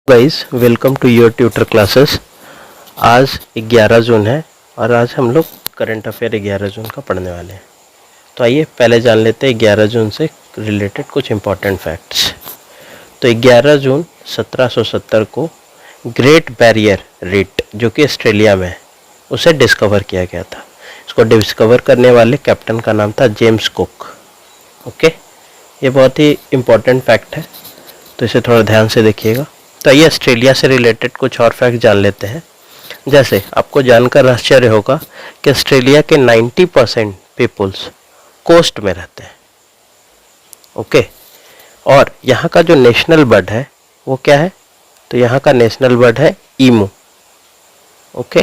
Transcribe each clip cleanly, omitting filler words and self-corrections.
Guys welcome to your tutor classes. आज 11 जून है और आज हम लोग करंट अफेयर 11 जून का पढ़ने वाले हैं। तो आइए पहले जान लेते हैं 11 जून से रिलेटेड कुछ इम्पोर्टेंट फैक्ट्स। तो 11 जून 1770 को ग्रेट बैरियर रीफ जो कि ऑस्ट्रेलिया में है उसे डिस्कवर किया गया था। इसको डिस्कवर करने वाले कैप्टन का नाम था जेम्स कुक। ओके, ये बहुत ही इम्पोर्टेंट फैक्ट है, तो इसे थोड़ा ध्यान से देखिएगा। तो आइए ऑस्ट्रेलिया से रिलेटेड कुछ और फैक्ट जान लेते हैं। जैसे आपको जानकर आश्चर्य होगा कि ऑस्ट्रेलिया के 90% पीपल्स कोस्ट में रहते हैं। ओके, और यहाँ का जो नेशनल बर्ड है वो क्या है? तो यहाँ का नेशनल बर्ड है ईमू। ओके,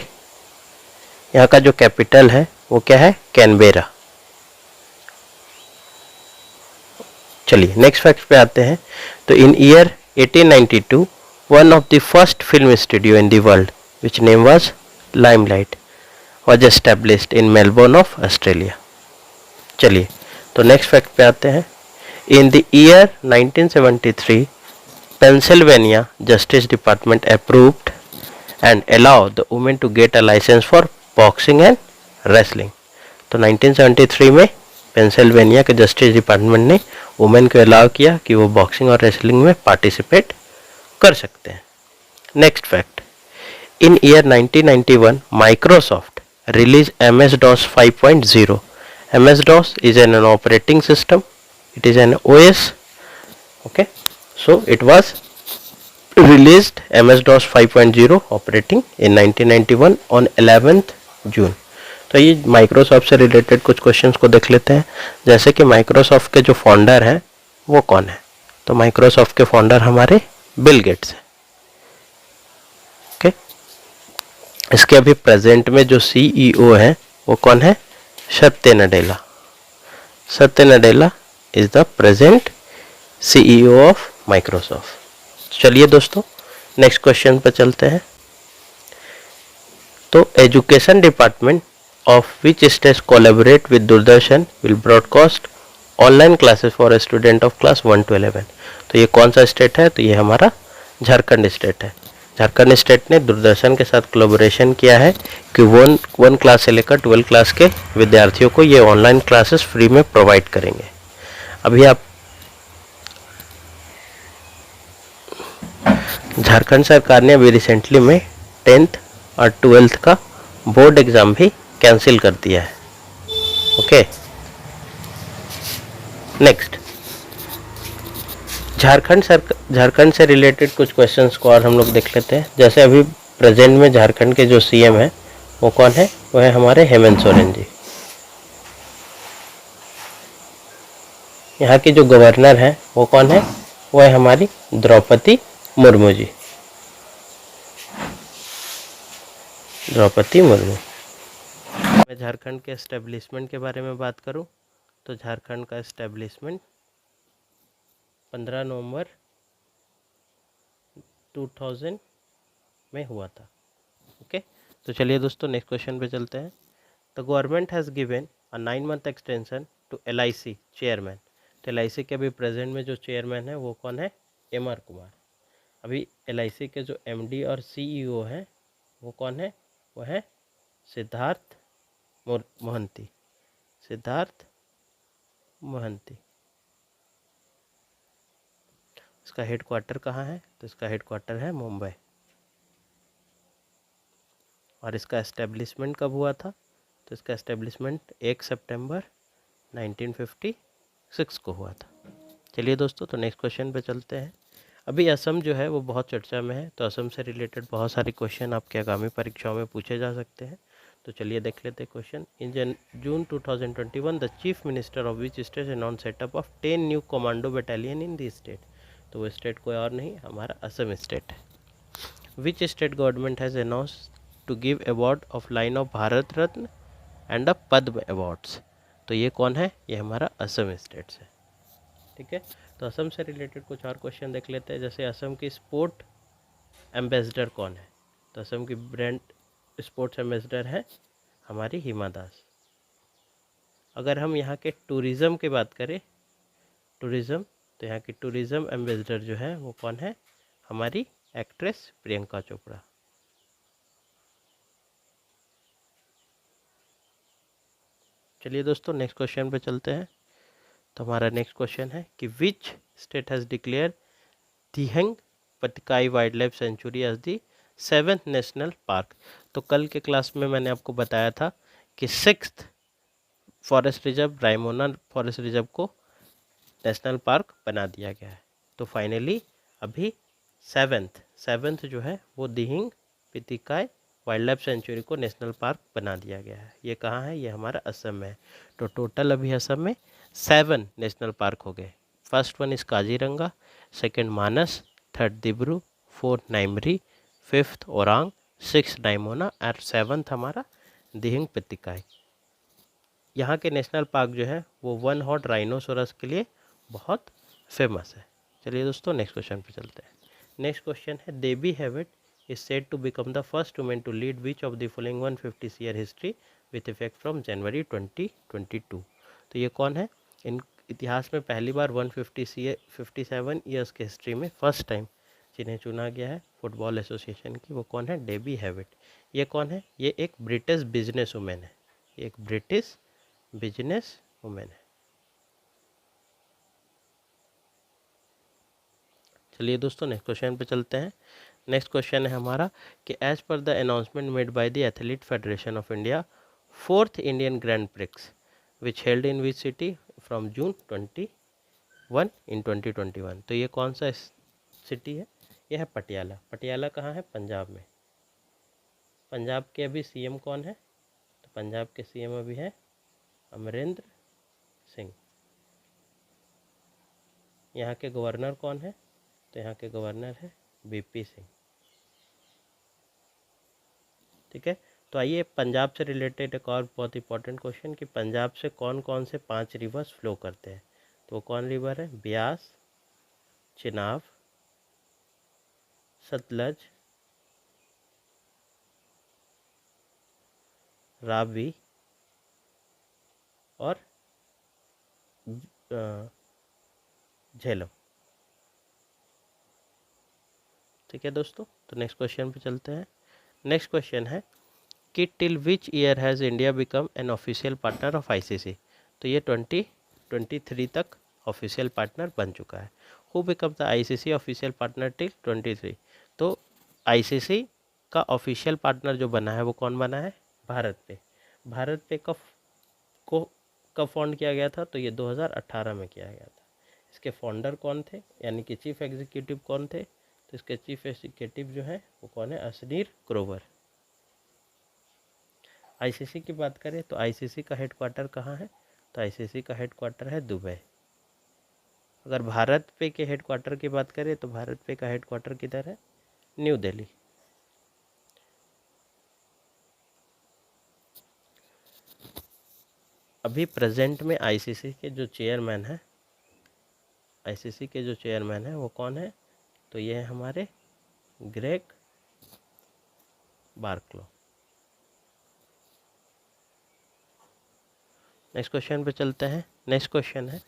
यहाँ का जो कैपिटल है वो क्या है? कैनबेरा। चलिए नेक्स्ट फैक्ट पे आते हैं। तो इन year 1892 one of the first film studio in the world which name was Limelight was established in Melbourne of Australia। चलिए तो नेक्स्ट फैक्ट पे आते हैं। In the year 1973 Pennsylvania justice department approved and allow the women to get a licence for boxing and wrestling. तो 1973 में Pennsylvania के justice department ने women को अलाउ किया कि वो बॉक्सिंग और रेसलिंग में पार्टिसिपेट कर सकते हैं। Next fact, in year 1991 Microsoft release MS-DOS 5.0। MS-DOS is an operating system, it is an OS। okay, so it was released MS-DOS 5.0 operating in 1991 on 11th June। तो ये माइक्रोसॉफ्ट से related कुछ questions को देख लेते हैं। जैसे कि माइक्रोसॉफ्ट के जो फाउंडर हैं वो कौन है? तो माइक्रोसॉफ्ट के फाउंडर हमारे बिल गेट्स है। ओके, इसके अभी प्रेजेंट में जो CEO है वो कौन है? सत्य नडेला। सत्य Nadella is the present CEO of Microsoft. चलिए दोस्तों नेक्स्ट क्वेश्चन पर चलते हैं। तो education department of which state collaborate with Doordarshan will broadcast online classes for student of class 1 to 11। तो ये कौन सा स्टेट है? तो ये हमारा झारखंड स्टेट है। झारखंड स्टेट ने दूरदर्शन के साथ कोलैबोरेशन किया है कि वन क्लास से लेकर 12 क्लास के विद्यार्थियों को ये ऑनलाइन क्लासेस फ्री में प्रोवाइड करेंगे। अभी आप झारखंड सरकार ने अभी रिसेंटली में 10th और 12th का बोर्ड एग्जाम भी कैंसिल कर दिया है। ओके, नेक्स्ट झारखंड से रिलेटेड कुछ क्वेश्चंस को और हम लोग देख लेते हैं। जैसे अभी प्रेजेंट में झारखंड के जो CM है वो कौन है? वो है हमारे हेमंत सोरेन जी। यहाँ की जो गवर्नर है वो कौन है? वो है हमारी द्रौपदी मुर्मू जी। द्रौपदी मुर्मू। मैं झारखंड के एस्टेब्लिशमेंट के बारे में बात करूं तो झारखंड का एस्टेब्लिशमेंट 15 नवंबर 2000 में हुआ था। ओके, तो चलिए दोस्तों नेक्स्ट क्वेश्चन पे चलते हैं। The government has given a 9 month extension to LIC chairman. तो LIC के अभी प्रेजेंट में जो चेयरमैन है वो कौन है? MR कुमार। अभी LIC के जो MD और CEO हैं वो कौन है? वो है सिद्धार्थ मोहंती। सिद्धार्थ मोहंती। इसका हेडक्वार्टर कहाँ है? तो इसका हेडक्वार्टर है मुंबई। और इसका एस्टेब्लिशमेंट कब हुआ था? तो इसका एस्टेब्लिशमेंट 1 सितंबर 1956 को हुआ था। चलिए दोस्तों तो नेक्स्ट क्वेश्चन पे चलते हैं। अभी असम जो है वो बहुत चर्चा में है, तो असम से रिलेटेड बहुत सारे क्वेश्चन आपके आगामी परीक्षाओं में पूछे जा सकते हैं। तो चलिए देख लेते हैं question. In June 2021 the chief minister of which state announce setup of 10 new commando battalion in the state. तो वो स्टेट कोई और नहीं, हमारा असम स्टेट है। Which state government has announce to give award of line of Bharat Ratna and the Padma awards. तो ये कौन है? ये हमारा असम स्टेट है। ठीक है, तो असम से रिलेटेड कुछ और क्वेश्चन देख लेते हैं। जैसे असम की स्पोर्ट एम्बेसडर कौन है? तो असम की ब्रांड स्पोर्ट्स एम्बेसडर है हमारी हिमा दास। अगर हम यहाँ के टूरिज़्म की बात करें, टूरिज़्म, तो यहाँ की टूरिज़्म एम्बेसडर जो है वो कौन है? हमारी एक्ट्रेस प्रियंका चोपड़ा। चलिए दोस्तों नेक्स्ट क्वेश्चन पे चलते हैं। तो हमारा नेक्स्ट क्वेश्चन है कि which state has declare Dehing Patkai wild life sanctuary as the 7th national park. तो कल के क्लास में मैंने आपको बताया था कि 6th forest reserve Raimona forest reserve को नेशनल पार्क बना दिया गया है। तो फाइनली अभी 7th जो है वो दिहिंग पितिकाई वाइल्ड लाइफ सेंचुरी को नेशनल पार्क बना दिया गया है। ये कहाँ है? ये हमारा असम में है। तो टोटल अभी असम में 7 नेशनल पार्क हो गए। First one is Kaziranga, second Manas, third Dibru, fourth Nameri, fifth Orang, six Raimona और 7th हमारा दिहिंग पितिकाई। यहाँ के नेशनल पार्क जो है वो वन हॉर्न राइनोसोरस के लिए बहुत फेमस है। चलिए दोस्तों नेक्स्ट क्वेश्चन पे चलते हैं। नेक्स्ट क्वेश्चन है देबी Hewitt is said to become the first woman to lead which of the following 150 year history with effect from January 2022। तो ये कौन है? इन इतिहास में पहली बार 157 ईयर्स के हिस्ट्री में फर्स्ट टाइम जिन्हें चुना गया है फुटबॉल एसोसिएशन की, वो कौन है? Debbie Hewitt. ये कौन है? ये एक ब्रिटिश बिजनेस वुमेन है। ये एक ब्रिटिश बिजनेस वुमेन है। चलिए दोस्तों नेक्स्ट क्वेश्चन पे चलते हैं। नेक्स्ट क्वेश्चन है हमारा कि as per the announcement made by the athlete federation of India 4th Indian grand prix which held in which city from June 21 in 2021। तो ये कौन सा सिटी है? यह है पटियाला। पटियाला कहाँ है? पंजाब में। पंजाब के अभी सीएम कौन है? तो पंजाब के सीएम अभी है अमरिंदर सिंह। यहाँ के गवर्नर कौन है? तो यहाँ के गवर्नर है बीपी सिंह। ठीक है, तो आइए पंजाब से रिलेटेड एक और बहुत इंपॉर्टेंट क्वेश्चन कि पंजाब से कौन कौन से 5 रिवर्स फ्लो करते हैं। तो कौन रिवर है? ब्यास, चिनाब, सतलज, रावी और झेलम। ठीक है दोस्तों, तो नेक्स्ट क्वेश्चन पे चलते हैं। नेक्स्ट क्वेश्चन है कि till which year has India become an official partner of ICC. तो ये 2023 तक ऑफिशियल पार्टनर बन चुका है। Who become the ICC official partner till 23। तो आईसीसी का ऑफिशियल पार्टनर जो बना है वो कौन बना है? भारत पे। भारत पे कब फाउंड किया गया था? तो ये 2018 में किया गया था। इसके फाउंडर कौन थे, यानी कि चीफ एग्जीक्यूटिव कौन थे? तो इसके चीफ एग्जीक्यूटिव जो है वो कौन है? अशनीर ग्रोवर। आईसीसी की बात करें तो आईसीसी का हेडक्वार्टर कहाँ है? तो आईसीसी का हेडक्वार्टर है दुबई। अगर भारत पे के हेडक्वार्टर की बात करें तो भारत पे का हेडक्वार्टर किधर है? न्यू दिल्ली। अभी प्रेजेंट में आईसीसी के जो चेयरमैन है, आईसीसी के जो चेयरमैन है वो कौन है? तो ये है हमारे ग्रेग बार्कलो। नेक्स्ट क्वेश्चन पे चलते हैं। नेक्स्ट क्वेश्चन है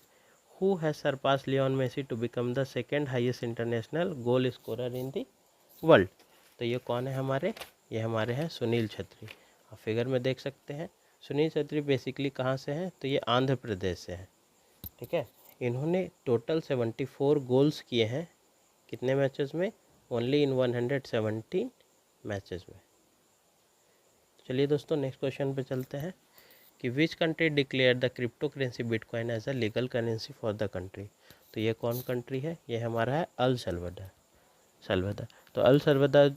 who has surpass Lionel Messi to become the second highest international goal scorer in the world. तो ये कौन है हमारे? ये हमारे हैं सुनील छेत्री। आप फिगर में देख सकते हैं। सुनील छेत्री बेसिकली कहाँ से हैं? तो ये आंध्र प्रदेश से हैं। ठीक है, इन्होंने टोटल 74 गोल्स किए हैं। कितने मैचेस में? ओनली इन 117 मैचेस में। चलिए दोस्तों नेक्स्ट क्वेश्चन पे चलते हैं कि which country declare the crypto currency bitcoin as a legal currency for the country. तो ये कौन कंट्री है? ये हमारा है अल सल्वाडोर। तो अल सल्वाडोर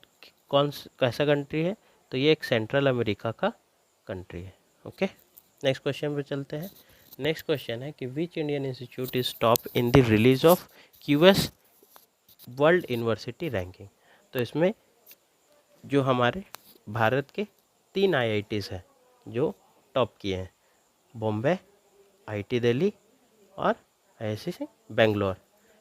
कैसा कंट्री है? तो ये एक सेंट्रल अमेरिका का कंट्री है। ओके, नेक्स्ट क्वेश्चन पे चलते हैं। नेक्स्ट क्वेश्चन है कि which Indian institute is top in the release of QS world university ranking. तो इसमें जो हमारे भारत के 3 आईआईटीज़ हैं जो टॉप किए हैं, बॉम्बे, आईटी दिल्ली और आईआईसी बेंगलोर।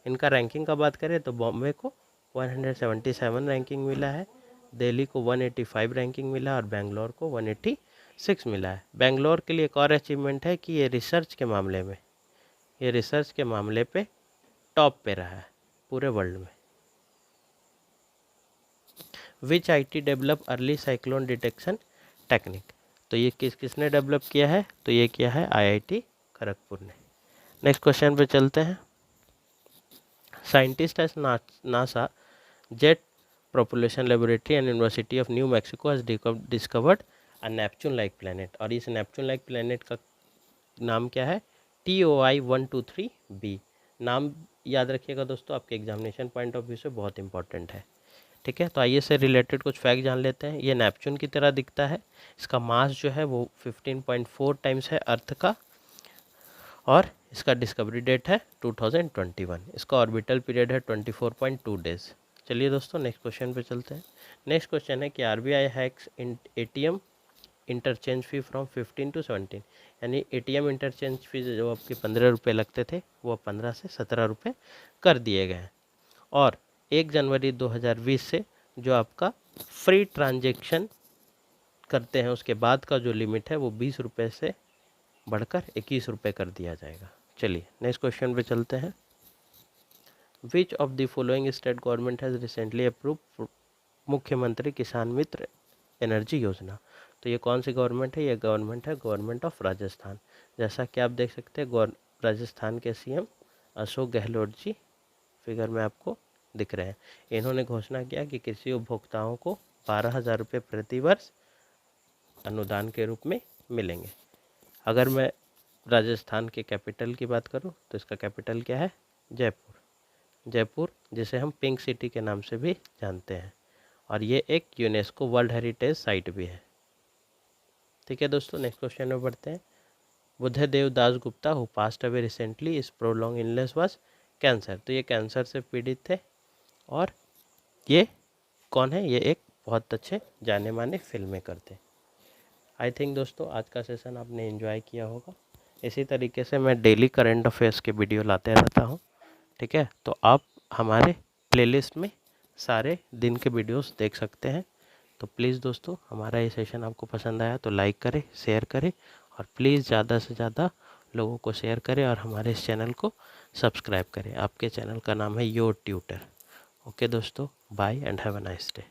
इनका रैंकिंग का बात करें तो बॉम्बे को 177 रैंकिंग मिला है, दिल्ली को 185 रैंकिंग मिला और बेंगलोर को 186 मिला है। बेंगलोर के लिए एक और अचीवमेंट है कि ये रिसर्च के मामले पे टॉप पे रहा है पूरे वर्ल्ड में। Which IT develop early cyclone detection technique. तो ये किसने डेवलप किया है, तो ये किया है आईआईटी खड़गपुर ने। नेक्स्ट क्वेश्चन पे चलते हैं। Scientist at NASA jet propulsion laboratory and university of new Mexico has discovered a Neptune like planet. और इस नेपच्यून लाइक प्लैनेट का नाम क्या है, TOI-123b। नाम याद रखिएगा दोस्तों, आपके एग्जामिनेशन पॉइंट ऑफ व्यू से बहुत इंपॉर्टेंट है। ठीक है, तो आइए से रिलेटेड कुछ फैक्ट जान लेते हैं। ये नेपच्यून की तरह दिखता है, इसका मास जो है वो 15.4 टाइम्स है अर्थ का, और इसका डिस्कवरी डेट है 2021। इसका ऑर्बिटल पीरियड है 24.2 डेज। चलिए दोस्तों नेक्स्ट क्वेश्चन पे चलते हैं। नेक्स्ट क्वेश्चन है कि RBI hacks ATM interchange fee from 15 to 17, यानी ATM इंटरचेंज फी जो आपके 15 रुपये लगते थे वो 15 से 17 रुपये कर दिए गए हैं। और 1 जनवरी 2020 से जो आपका फ्री ट्रांजैक्शन करते हैं उसके बाद का जो लिमिट है वो 20 रुपये से बढ़कर 21 रुपये कर दिया जाएगा। चलिए नेक्स्ट क्वेश्चन पे चलते हैं। Which of the following state government has recently approve मुख्यमंत्री किसान मित्र एनर्जी योजना। तो ये कौन सी गवर्नमेंट है, ये गवर्नमेंट है गवर्नमेंट ऑफ राजस्थान। जैसा कि आप देख सकते हैं राजस्थान के CM अशोक गहलोत जी फिगर में आपको दिख रहे हैं। इन्होंने घोषणा किया कि कृषि उपभोक्ताओं को 12,000 रुपये प्रति वर्ष अनुदान के रूप में मिलेंगे। अगर मैं राजस्थान के कैपिटल की बात करूं तो इसका कैपिटल क्या है, जयपुर, जिसे हम पिंक सिटी के नाम से भी जानते हैं। और ये एक यूनेस्को वर्ल्ड हेरिटेज साइट भी है। ठीक है दोस्तों, नेक्स्ट क्वेश्चन में बढ़ते हैं। Buddhadeb Dasgupta who passed away recently his prolong illness was cancer. तो ये कैंसर से पीड़ित थे, और ये कौन है, ये एक बहुत अच्छे जाने माने फिल्म मेकर थे। आई थिंक दोस्तों आज का सेशन आपने एंजॉय किया होगा। इसी तरीके से मैं डेली करंट अफेयर्स के वीडियो लाते रहता हूँ। ठीक है, तो आप हमारे प्लेलिस्ट में सारे दिन के वीडियोस देख सकते हैं। तो प्लीज़ दोस्तों, हमारा ये सेशन आपको पसंद आया तो लाइक करें, शेयर करें, और प्लीज़ ज़्यादा से ज़्यादा लोगों को शेयर करें, और हमारे इस चैनल को सब्सक्राइब करें। आपके चैनल का नाम है योर ट्यूटर। ओके दोस्तों, bye and have a nice day.